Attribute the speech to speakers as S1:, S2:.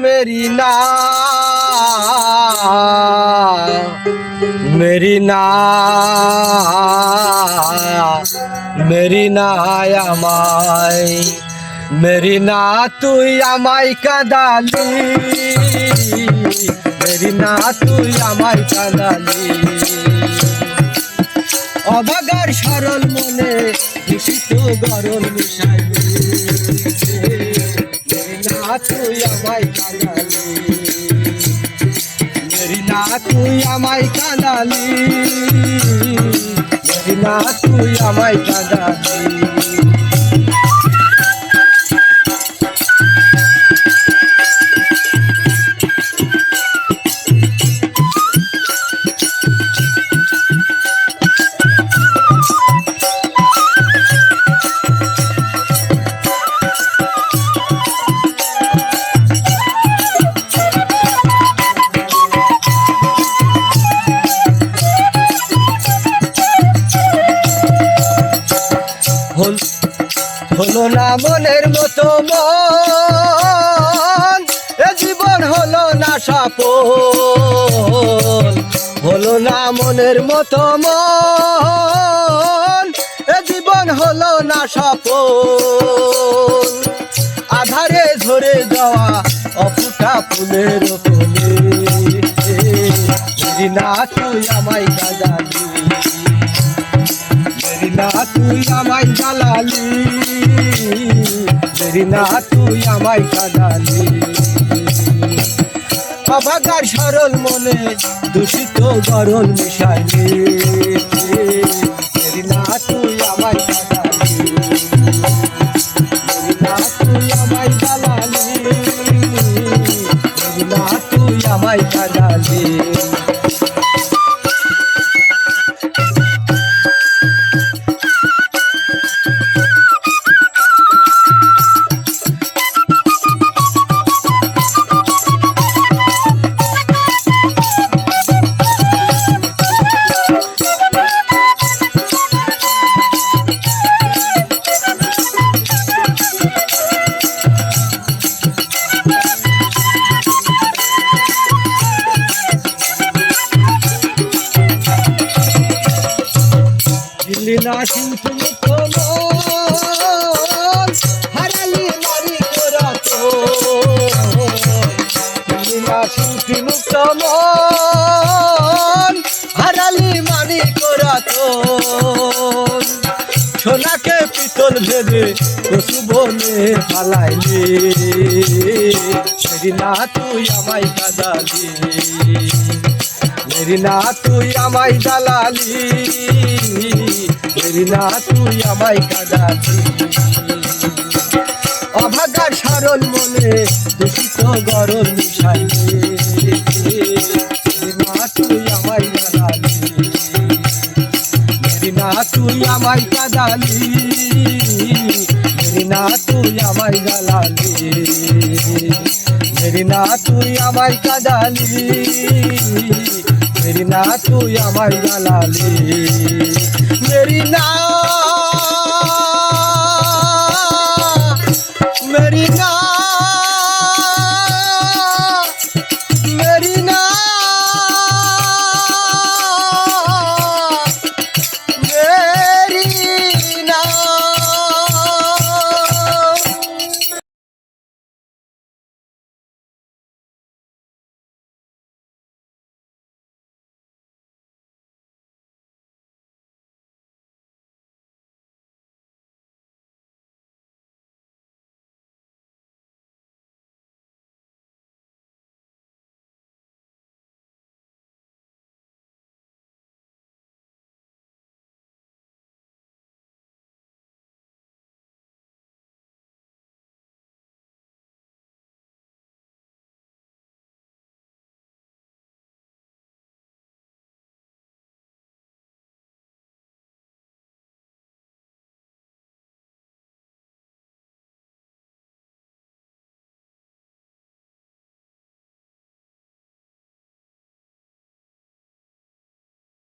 S1: मेरी ना मेरी ना मेरी ना आमाय मेरी ना তুই আমায় কাঁদালি मेरी ना তুই আমায় কাঁদালি অবাগার সরল মনে দূষিত গরল মিশাইলি मेरी ना তুই আমায় কাঁদালি मेरी ना তুই আমায় কাঁদালি मेरी ना তুই আমায় কাঁদালি হলো না মনের মতো মন এ জীবন হলো না সফল হলো না মনের মতো মন এ জীবন হলো না সফল আধারে ঝরে যাওয়া অফুটা ফুলের কোলে মেরি না তুই আমায় কাঁদালি मेरी ना তুই আমায় জ্বালালি मेरी ना তুই আমায় কাঁদালি অবাগার সরল মনে দূষিত গরল মিশাইলি मेरी ना তুই আমায় কাঁদালি मेरी ना তুই আমায় জ্বালালি मेरी ना তুই আমায় কাঁদালি না শিল্পী হারালি মারি করাত না শিল্পী মুক্ত হারালি মারি করাত সোনাকে পিতল ভেবে পশু বনে ফালাইলি মেরি না তুই আমায় কাঁদালি मेरी ना তুই আমায় জ্বালালি मेरी ना তুই আমায় কাঁদালি অভাগার সরল মনে দূষিত গরল মিশাইলি मेरी ना তুই আমায় জ্বালালি मेरी ना তুই আমায় কাঁদালি मेरी ना তুই আমায় জ্বালালি मेरी ना তুই আমায় কাঁদালি मेरी ना তুই আমায় জ্বালালি मेरी ना मेरी ना